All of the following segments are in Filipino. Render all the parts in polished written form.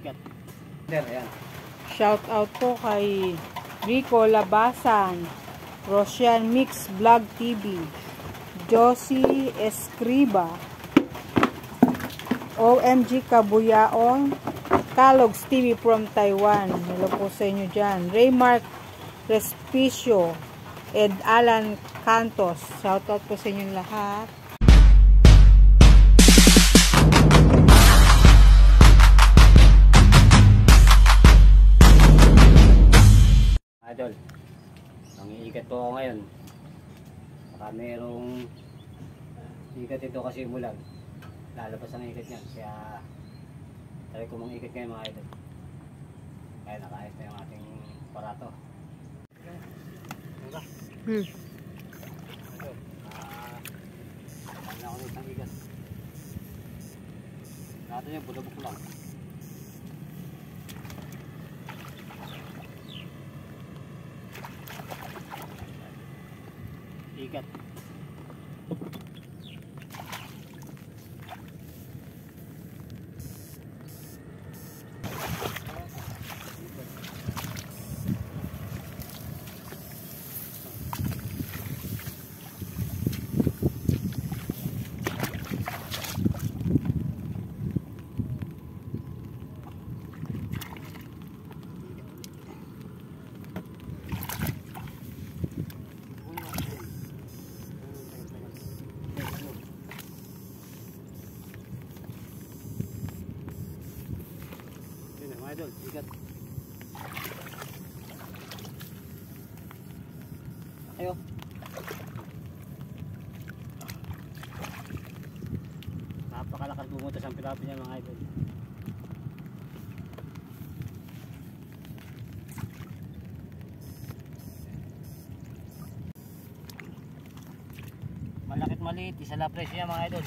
Ikat. Ayan. Shout out po kay Rico Labasan, Rosian Mix Vlog TV, Josie Escriba, OMG Kabuyaon, Kalogs TV from Taiwan. Hello po sa inyo dyan. Raymark Respicio, Ed Alan Cantos. Shout out po sa inyo lahat. Idol, nangiikat po ako ngayon. Baka merong ikat ito kasi mulan. Lalabas ang ikat niyan. Kaya try ko mong ikat ngayon mga idol. Kaya nakaayos na yung ating aparato. Diba? Idol, na ako ng ikat. Natin yung bulabok lang. Ikat. Idol, ikat. Ayo. Napakalakad bumunta sa pilapin niya mga idol. Malakit maliit, isa la presyo niya mga idol.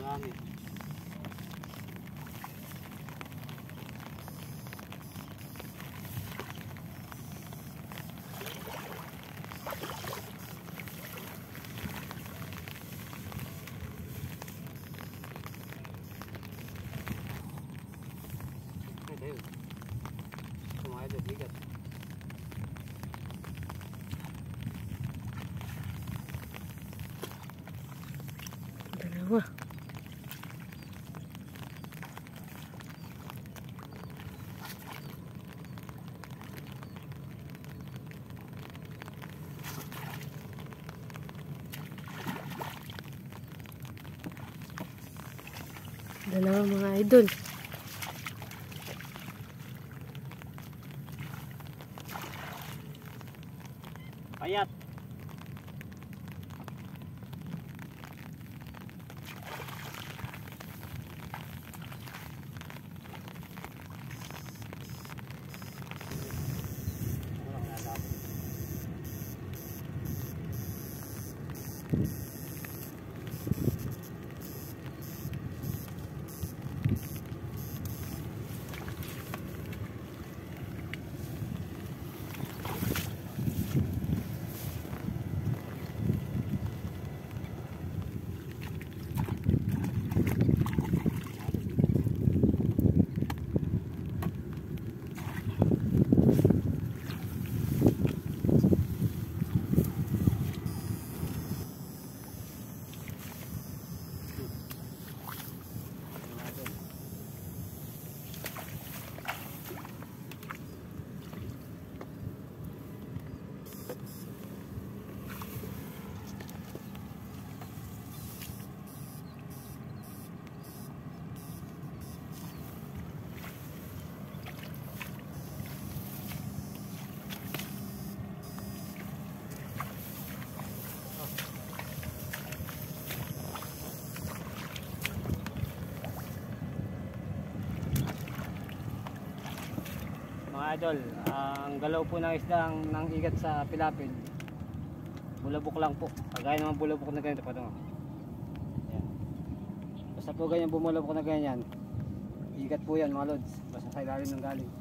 Marami. Ayun. Kumain na bigat. Dalawa. Dalawa mga idol. Payat. idol, ang galaw po ng isda ng igat sa pilapil, bulabok lang po. Kagaya naman bulabok na ganito pa ito. Ayan. Basta po ganyan bumulabok na ganyan, igat po yan mga lods. Basta sa ilalim ng galing.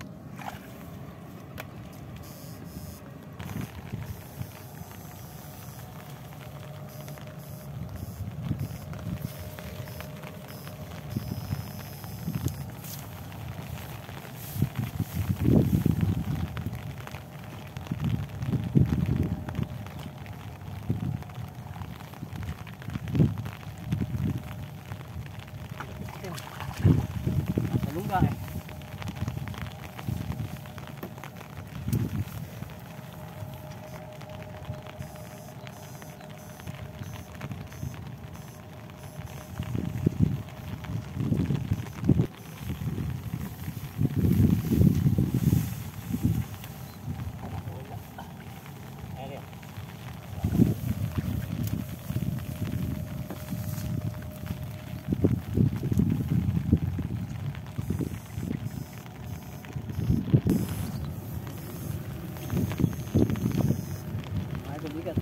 Salungga eh. Bigat.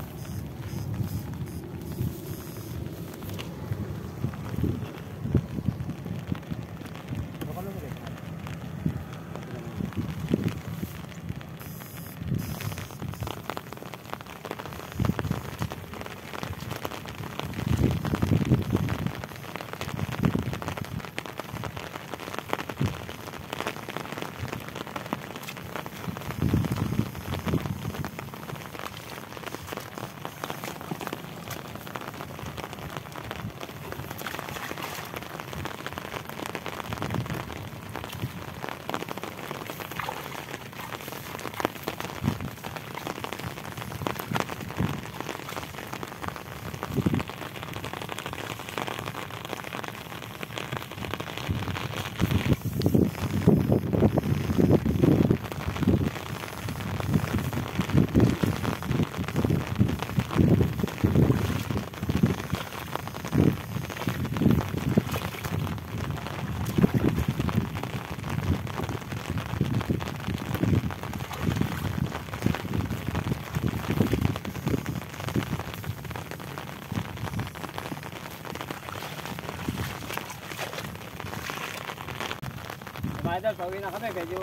Mga idol, pauwi na kami. Medyo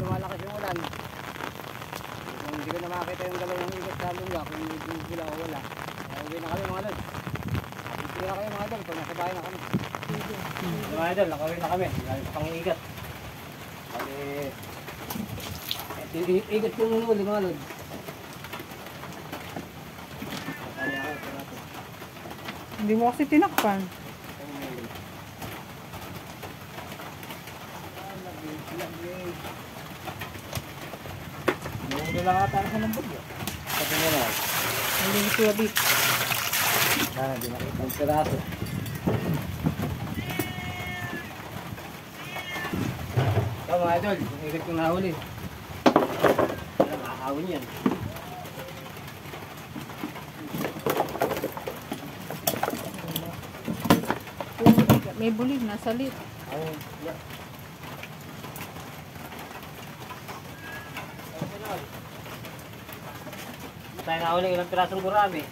lumalakas yung ulan. Kung hindi ko na makakita yung galaw ng igat sa lungga, kung hindi sila o wala. Kaya uwi na kami mga idol. Hindi na kayo mga idol, pag nasa bahay na kami. Mga idol, nakauwi na kami. Galing sa pangiigat. Kasi igat yung nunuli mga idol. Hindi mo kasi tinakpan. Nunguli lang ata sa lambog yun. Sabi mo na. Hindi ko labit. Sana, di nakita ang piraso. So mga idol, yung igat yung nahuli. Walang ahawin yan. May bulig, nasa lit. Yeah. Tayo nahuli ilang pirasong gurami.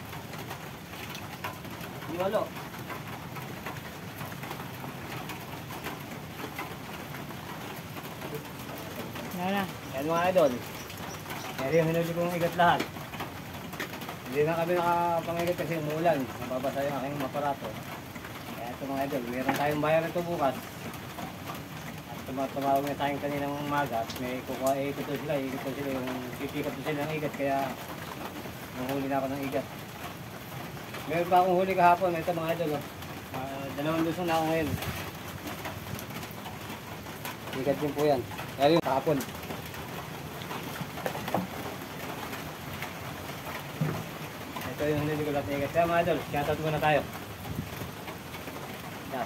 Di walo. Yan na. Yan mga idol. Yan yung hinuli kong igat lahat. Hindi na kami nakapangigat kasi umulan. Nababasa yung aking aparato. Kaya ito mga idol, meron tayong bayan ito bukas. At tumawag na tayong kaninang umaga. May kukuha, ikot sila yung kikikot sila ng igat. Kaya nanghuli na ako ng igat. Meron pa akong huli kahapon. Ito mga idol. Dalawang lusong na ako ngayon. Igat din po yan. Kaya yung kahapon. Ito yung hindi ko lahat na igat. Kaya mga idol, shoutout muna tayo.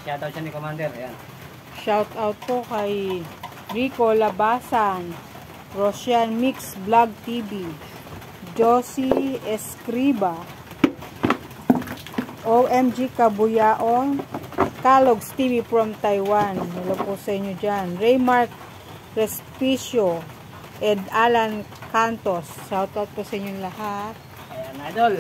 Shoutout siya ni Commander. Ayan. Shoutout po kay Rico Labasan, Rosian Mix Vlog TV, Josie Escriba, OMG Kabuyaong, Kalogs TV from Taiwan. Hello po sa inyo dyan. Raymark Respicio, Ed Alan Cantos. Shoutout po sa inyong lahat. Ayan, idol.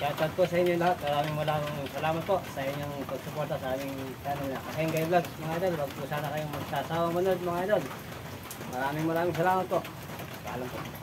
Shoutout po sa inyo lahat. Maraming salamat po sa inyong pagsuporta sa aming channel na Kasengay Vlogs, mga idol. Huwag po sana kayong magsasawa manood, mga idol. Maraming salamat po. Paalam po.